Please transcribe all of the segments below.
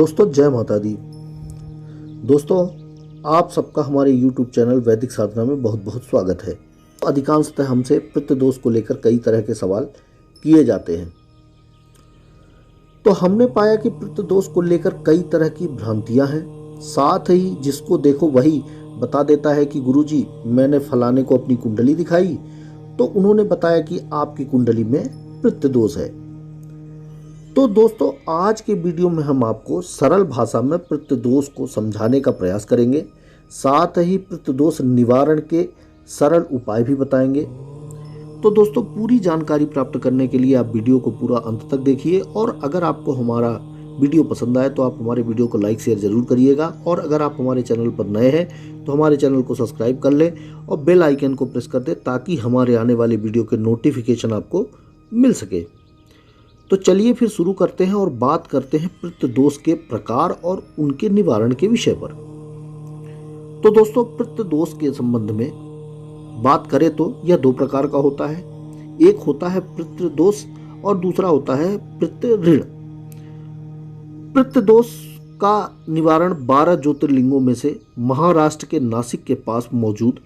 दोस्तों जय माता दी। दोस्तों आप सबका हमारे YouTube चैनल वैदिक साधना में बहुत बहुत स्वागत है। अधिकांशतः हमसे पितृ दोष को लेकर कई तरह के सवाल किए जाते हैं। तो हमने पाया कि पितृ दोष को लेकर कई तरह की भ्रांतियां हैं। साथ ही जिसको देखो वही बता देता है कि गुरुजी मैंने फलाने को अपनी कुंडली दिखाई तो उन्होंने बताया कि आपकी कुंडली में पितृ दोष है। तो दोस्तों आज के वीडियो में हम आपको सरल भाषा में पितृ दोष को समझाने का प्रयास करेंगे, साथ ही पितृ दोष निवारण के सरल उपाय भी बताएंगे। तो दोस्तों पूरी जानकारी प्राप्त करने के लिए आप वीडियो को पूरा अंत तक देखिए, और अगर आपको हमारा वीडियो पसंद आए तो आप हमारे वीडियो को लाइक शेयर जरूर करिएगा, और अगर आप हमारे चैनल पर नए हैं तो हमारे चैनल को सब्सक्राइब कर लें और बेल आइकन को प्रेस कर दें ताकि हमारे आने वाले वीडियो के नोटिफिकेशन आपको मिल सके। तो चलिए फिर शुरू करते हैं और बात करते हैं पितृ दोष के प्रकार और उनके निवारण के विषय पर। तो दोस्तों पितृ दोष के संबंध में बात करें तो यह दो प्रकार का होता है। एक होता है पितृ दोष और दूसरा होता है पितृ ऋण। पितृ दोष का निवारण 12 ज्योतिर्लिंगों में से महाराष्ट्र के नासिक के पास मौजूद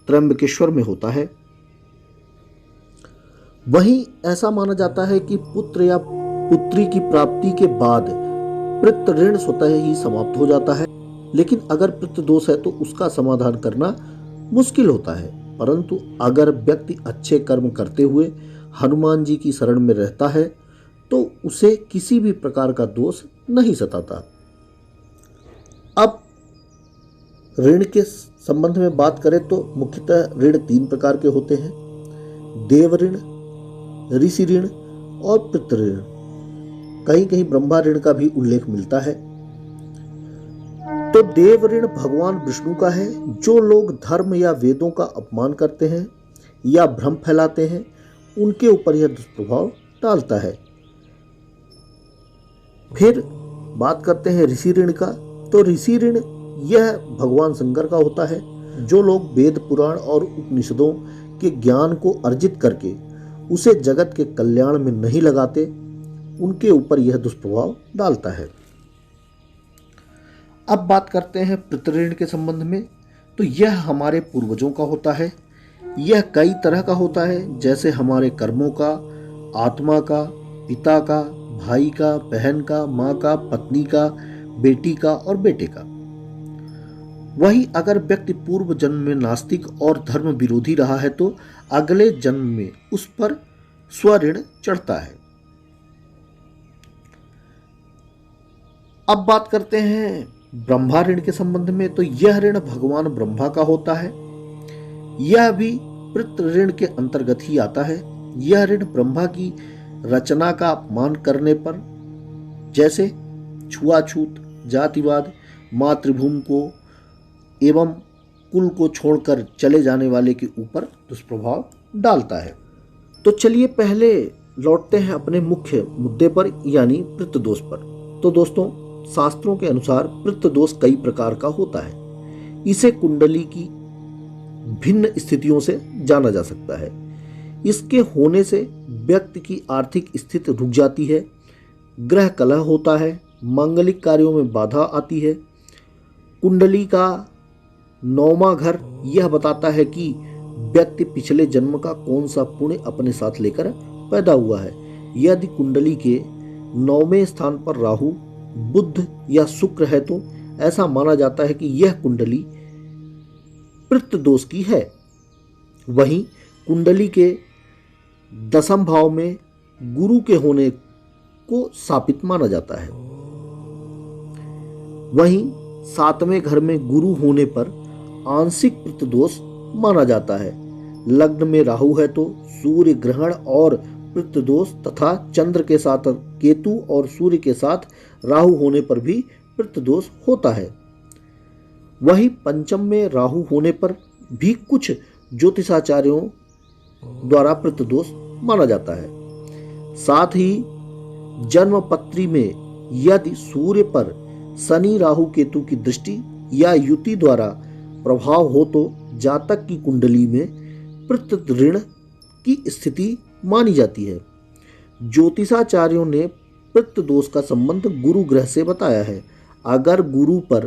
त्र्यंबकेश्वर में होता है। वहीं ऐसा माना जाता है कि पुत्र या पुत्री की प्राप्ति के बाद पितृ ऋण स्वतः ही समाप्त हो जाता है, लेकिन अगर पितृ दोष है तो उसका समाधान करना मुश्किल होता है। परंतु अगर व्यक्ति अच्छे कर्म करते हुए हनुमान जी की शरण में रहता है तो उसे किसी भी प्रकार का दोष नहीं सताता। अब ऋण के संबंध में बात करें तो मुख्यतः ऋण 3 प्रकार के होते हैं: देव ऋण, ऋषि ऋण और पितृ ऋण। कहीं कहीं ब्रह्मा ऋण का भी उल्लेख मिलता है। तो देव ऋण भगवान विष्णु का है। जो लोग धर्म या वेदों का अपमान करते हैं या भ्रम फैलाते हैं उनके ऊपर यह दुष्प्रभाव डालता है। फिर बात करते हैं ऋषि ऋण का। तो ऋषि ऋण यह भगवान शंकर का होता है। जो लोग वेद पुराण और उपनिषदों के ज्ञान को अर्जित करके उसे जगत के कल्याण में नहीं लगाते उनके ऊपर यह दुष्प्रभाव डालता है। अब बात करते हैं पितृ ऋण के संबंध में। तो यह हमारे पूर्वजों का होता है। यह कई तरह का होता है, जैसे हमारे कर्मों का, आत्मा का, पिता का, भाई का, बहन का, माँ का, पत्नी का, बेटी का और बेटे का। वही अगर व्यक्ति पूर्व जन्म में नास्तिक और धर्म विरोधी रहा है तो अगले जन्म में उस पर स्वऋण चढ़ता है। अब बात करते हैं ब्रह्मा ऋण के संबंध में। तो यह ऋण भगवान ब्रह्मा का होता है। यह भी पितृ ऋण के अंतर्गत ही आता है। यह ऋण ब्रह्मा की रचना का अपमान करने पर, जैसे छुआछूत, जातिवाद, मातृभूमि को एवं कुल को छोड़कर चले जाने वाले के ऊपर दुष्प्रभाव डालता है। तो चलिए पहले लौटते हैं अपने मुख्य मुद्दे पर, यानी पितृ दोष पर। तो दोस्तों शास्त्रों के अनुसार पितृ दोष कई प्रकार का होता है। इसे कुंडली की भिन्न स्थितियों से जाना जा सकता है। इसके होने से व्यक्ति की आर्थिक स्थिति रुक जाती है, ग्रह कलह होता है, मांगलिक कार्यों में बाधा आती है। कुंडली का 9वां घर यह बताता है कि व्यक्ति पिछले जन्म का कौन सा पुण्य अपने साथ लेकर पैदा हुआ है। यदि कुंडली के 9वें स्थान पर राहु, बुध या शुक्र है तो ऐसा माना जाता है कि यह कुंडली पितृ दोष की है। वहीं कुंडली के 10वें भाव में गुरु के होने को शापित माना जाता है। वहीं 7वें घर में गुरु होने पर आंशिक पितृ दोष माना जाता है। लग्न में राहु है तो सूर्य ग्रहण और पितृ दोष तथा चंद्र के साथ केतु और सूर्य के साथ राहु होने पर भी पितृ दोष होता है। वही 5म में राहु होने पर भी कुछ ज्योतिषाचार्यों द्वारा पितृ दोष माना जाता है। साथ ही जन्म पत्री में यदि सूर्य पर शनि राहु केतु की दृष्टि या युति द्वारा प्रभाव हो तो जातक की कुंडली में पितृ ऋण की स्थिति मानी जाती है। ज्योतिषाचार्यों ने पितृ दोष का संबंध गुरु ग्रह से बताया है। अगर गुरु पर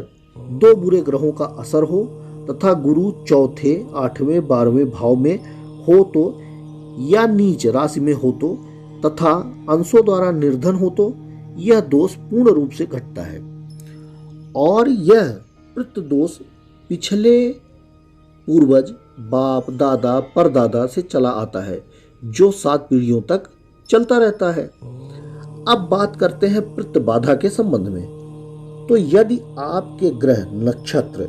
2 बुरे ग्रहों का असर हो तथा गुरु चौथे, 8वें, 12वें भाव में हो तो, या नीच राशि में हो तो, तथा अंशों द्वारा निर्धन हो तो यह दोष पूर्ण रूप से घटता है। और यह पितृ दोष पिछले पूर्वज, बाप, दादा, परदादा से चला आता है, जो 7 पीढ़ियों तक चलता रहता है। अब बात करते हैं पितृ बाधा के संबंध में। तो यदि आपके ग्रह, नक्षत्र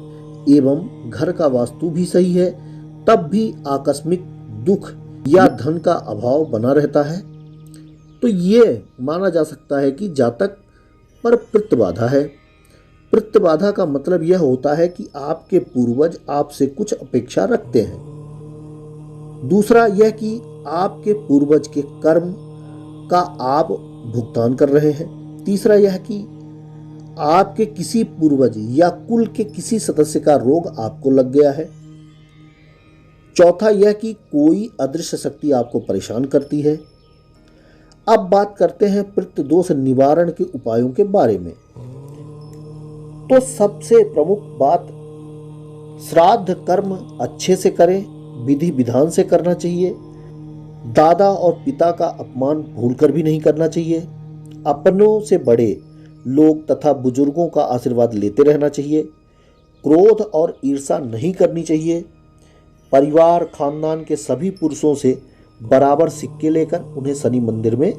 एवं घर का वास्तु भी सही है, तब भी आकस्मिक दुख या धन का अभाव बना रहता है, तो ये माना जा सकता है कि जातक पर पितृ बाधा है। पितृ बाधा का मतलब यह होता है कि आपके पूर्वज आपसे कुछ अपेक्षा रखते हैं। दूसरा यह कि आपके पूर्वज के कर्म का आप भुगतान कर रहे हैं। तीसरा यह कि आपके किसी पूर्वज या कुल के किसी सदस्य का रोग आपको लग गया है। चौथा यह कि कोई अदृश्य शक्ति आपको परेशान करती है। अब बात करते हैं पितृ दोष निवारण के उपायों के बारे में। तो सबसे प्रमुख बात, श्राद्ध कर्म अच्छे से करें, विधि विधान से करना चाहिए। दादा और पिता का अपमान भूलकर भी नहीं करना चाहिए। अपनों से बड़े लोग तथा बुजुर्गों का आशीर्वाद लेते रहना चाहिए। क्रोध और ईर्ष्या नहीं करनी चाहिए। परिवार, खानदान के सभी पुरुषों से बराबर सिक्के लेकर उन्हें शनि मंदिर में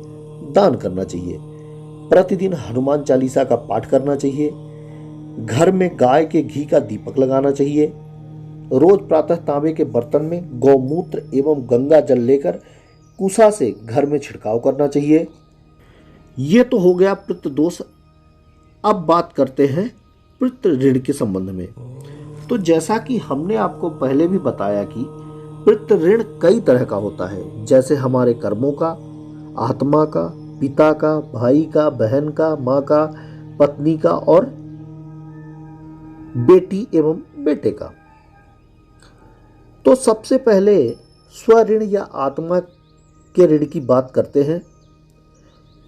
दान करना चाहिए। प्रतिदिन हनुमान चालीसा का पाठ करना चाहिए। घर में गाय के घी का दीपक लगाना चाहिए। रोज प्रातः तांबे के बर्तन में गौमूत्र एवं गंगा जल लेकर कुशा से घर में छिड़काव करना चाहिए। ये तो हो गया पितृ दोष। अब बात करते हैं पितृ ऋण के संबंध में। तो जैसा कि हमने आपको पहले भी बताया कि पितृ ऋण कई तरह का होता है, जैसे हमारे कर्मों का, आत्मा का, पिता का, भाई का, बहन का, माँ का, पत्नी का और बेटी एवं बेटे का। तो सबसे पहले स्वऋण या आत्मा के ऋण की बात करते हैं।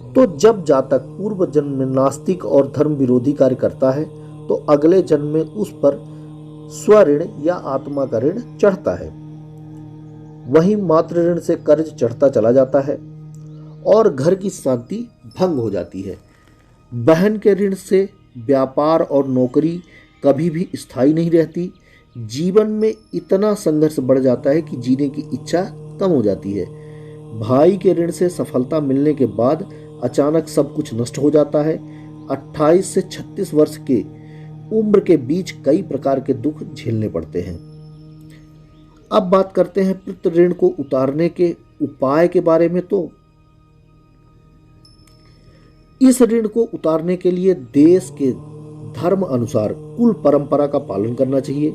तो जब जातक पूर्व जन्म में नास्तिक और धर्म विरोधी कार्य करता है, तो अगले जन्म में उस पर स्वऋण या आत्मा का ऋण चढ़ता है। वहीं मातृ ऋण से कर्ज चढ़ता चला जाता है और घर की शांति भंग हो जाती है। बहन के ऋण से व्यापार और नौकरी कभी भी स्थायी नहीं रहती। जीवन में इतना संघर्ष बढ़ जाता है कि जीने की इच्छा कम हो जाती है। भाई के ऋण से सफलता मिलने के बाद अचानक सब कुछ नष्ट हो जाता है। 28 से 36 वर्ष के उम्र के बीच कई प्रकार के दुख झेलने पड़ते हैं। अब बात करते हैं पितृ ऋण को उतारने के उपाय के बारे में। तो इस ऋण को उतारने के लिए देश के धर्म अनुसार कुल परंपरा का पालन करना चाहिए।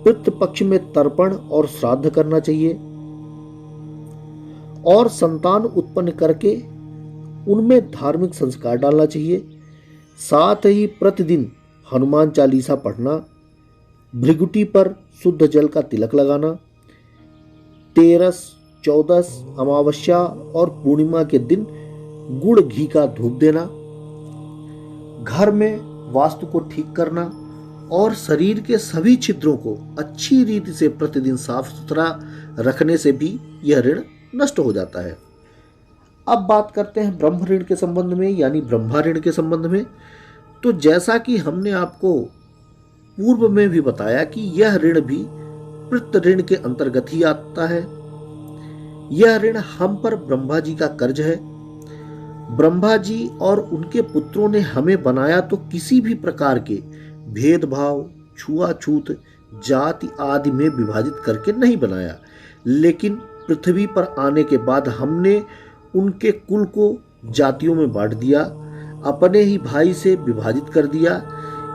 पितृ पक्ष में तर्पण और श्राद्ध करना चाहिए और संतान उत्पन्न करके उनमें धार्मिक संस्कार डालना चाहिए। साथ ही प्रतिदिन हनुमान चालीसा पढ़ना, भृगुटी पर शुद्ध जल का तिलक लगाना, 13, 14 अमावस्या और पूर्णिमा के दिन गुड़ घी का धूप देना, घर में वास्तु को ठीक करना और शरीर के सभी छिद्रों को अच्छी रीति से प्रतिदिन साफ सुथरा रखने से भी यह ऋण नष्ट हो जाता है। अब बात करते हैं ब्रह्म ऋण के संबंध में, यानी ब्रह्मा ऋण के संबंध में। तो जैसा कि हमने आपको पूर्व में भी बताया कि यह ऋण भी पितृ ऋण के अंतर्गत ही आता है। यह ऋण हम पर ब्रह्मा जी का कर्ज है। ब्रह्मा जी और उनके पुत्रों ने हमें बनाया तो किसी भी प्रकार के भेदभाव, छुआछूत, जाति आदि में विभाजित करके नहीं बनाया, लेकिन पृथ्वी पर आने के बाद हमने उनके कुल को जातियों में बांट दिया, अपने ही भाई से विभाजित कर दिया।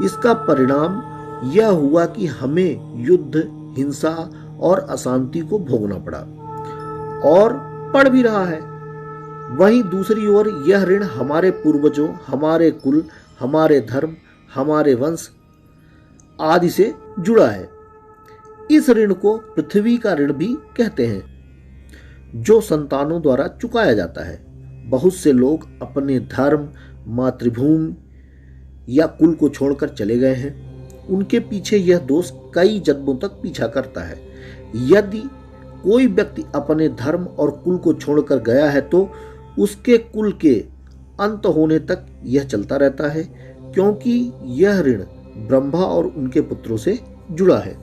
इसका परिणाम यह हुआ कि हमें युद्ध, हिंसा और अशांति को भोगना पड़ा और पड़ भी रहा है। वहीं दूसरी ओर यह ऋण हमारे पूर्वजों, हमारे कुल, हमारे धर्म, हमारे वंश आदि से जुड़ा है। इस ऋण को पृथ्वी का ऋण भी कहते हैं, जो संतानों द्वारा चुकाया जाता है। बहुत से लोग अपने धर्म, मातृभूमि या कुल को छोड़कर चले गए हैं, उनके पीछे यह दोष कई जन्मों तक पीछा करता है। यदि कोई व्यक्ति अपने धर्म और कुल को छोड़कर गया है तो उसके कुल के अंत होने तक यह चलता रहता है, क्योंकि यह ऋण ब्रह्मा और उनके पुत्रों से जुड़ा है।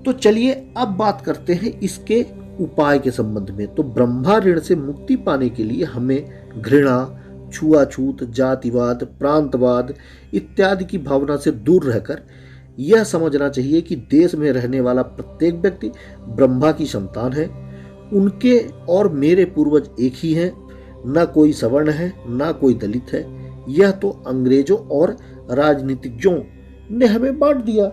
तो चलिए अब बात करते हैं इसके उपाय के संबंध में। तो ब्रह्मा ऋण से मुक्ति पाने के लिए हमें घृणा, छुआछूत, जातिवाद, प्रांतवाद इत्यादि की भावना से दूर रहकर यह समझना चाहिए कि देश में रहने वाला प्रत्येक व्यक्ति ब्रह्मा की संतान है। उनके और मेरे पूर्वज एक ही हैं, न कोई सवर्ण है न कोई दलित है। यह तो अंग्रेजों और राजनीतिज्ञों ने हमें बांट दिया।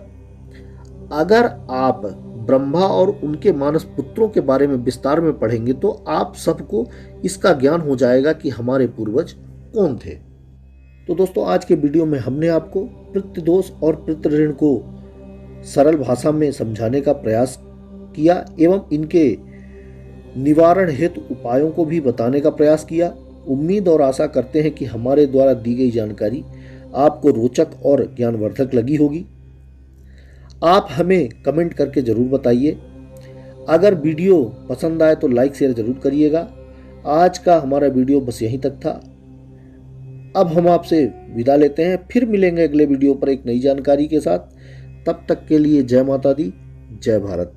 अगर आप ब्रह्मा और उनके मानस पुत्रों के बारे में विस्तार में पढ़ेंगे तो आप सबको इसका ज्ञान हो जाएगा कि हमारे पूर्वज कौन थे। तो दोस्तों, आज के वीडियो में हमने आपको पितृदोष और पितृ ऋण को सरल भाषा में समझाने का प्रयास किया एवं इनके निवारण हेतु उपायों को भी बताने का प्रयास किया। उम्मीद और आशा करते हैं कि हमारे द्वारा दी गई जानकारी आपको रोचक और ज्ञानवर्धक लगी होगी। आप हमें कमेंट करके ज़रूर बताइए। अगर वीडियो पसंद आए तो लाइक शेयर ज़रूर करिएगा। आज का हमारा वीडियो बस यहीं तक था। अब हम आपसे विदा लेते हैं, फिर मिलेंगे अगले वीडियो पर एक नई जानकारी के साथ। तब तक के लिए जय माता दी, जय भारत।